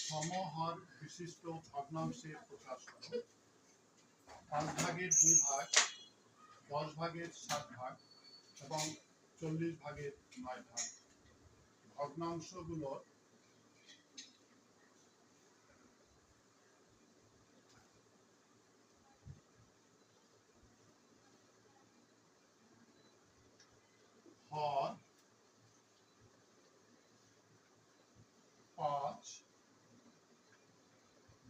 সমহর বিশিষ্ট ভগ্নাংশে প্রকাশ করো। 5 ভাগের 2 ভাগ, 10 ভাগের 7 ভাগ এবং 40 ভাগের 9 ভাগ। ভগ্নাংশগুলোর হর 5,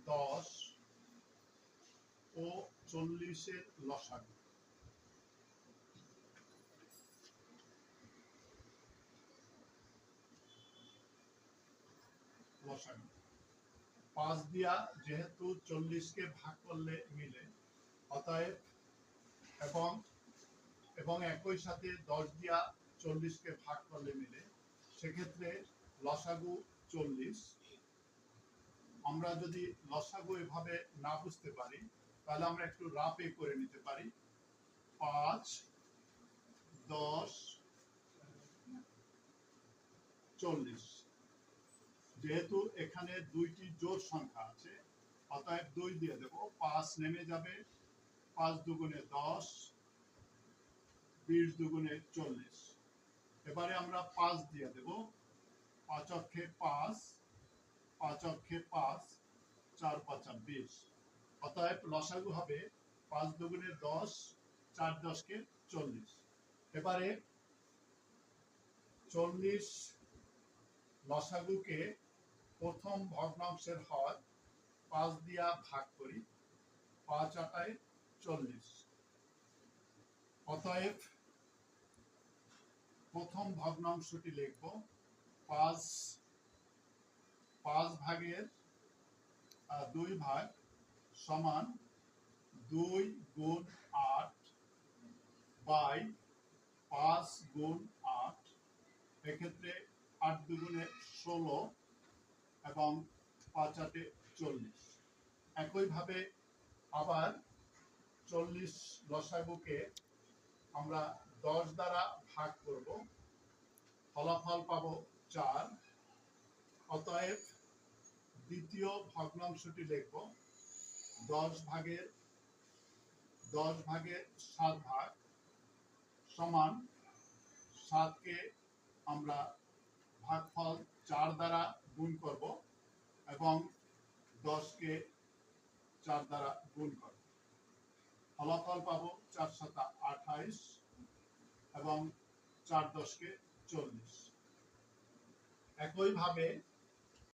10 ও 40-এর লসাগু। লসাগু 5 দিয়া যেহেতু 40-কে ভাগ করলে মিলে, অতএব এবং একই সাথে 10 দিয়া 40-কে ভাগ করলে মিলে, সেক্ষেত্রে লসাগু 40। আমরা যদি লসাগু এভাবে না বুঝতে পারি, তাহলে আমরা একটু রাফে করে নিতে পারি। 5, 10, 40। যেহেতু এখানে দুইটি জোড় সংখ্যা আছে, অতএব 2 দিয়ে দেব। 5 নেমে যাবে, 5 দুগুণে 10, 20 দুগুণে 40। এবারে আমরা 5 দিয়ে দেব। 5 অক্ষে 5, 5 অক্ষে 5, 4 5 20। অতএব লসাগু হবে 5 দুগুণে 10, 4 10 40। এবারে 40 লসাগুকে প্রথম ভগ্নাংশের হর 5 দিয়া ভাগ করি। 5 8 40। অতএব প্রথম ভগ্নাংশটি লিখব 5 ভাগের 2 ভাগ সমান 2 গুণ 8 বাই 5 গুণ 8। এক্ষেত্রে 8 দুগুণে 16 এবং 5 8 40। একইভাবে আবার 40 লসাগুকে আমরা 10 দ্বারা ভাগ করব, ফলাফল পাবো 4। অতএব দ্বিতীয় ভগ্নাংশটি লিখব 10 ভাগের 7 ভাগ সমান 7কে আমরা ভাগফল 4 দ্বারা গুণ করব এবং 10কে 4 দ্বারা গুণ করব। ফলাফল পাবো 4 7 28 এবং 4 10 40। একইভাবে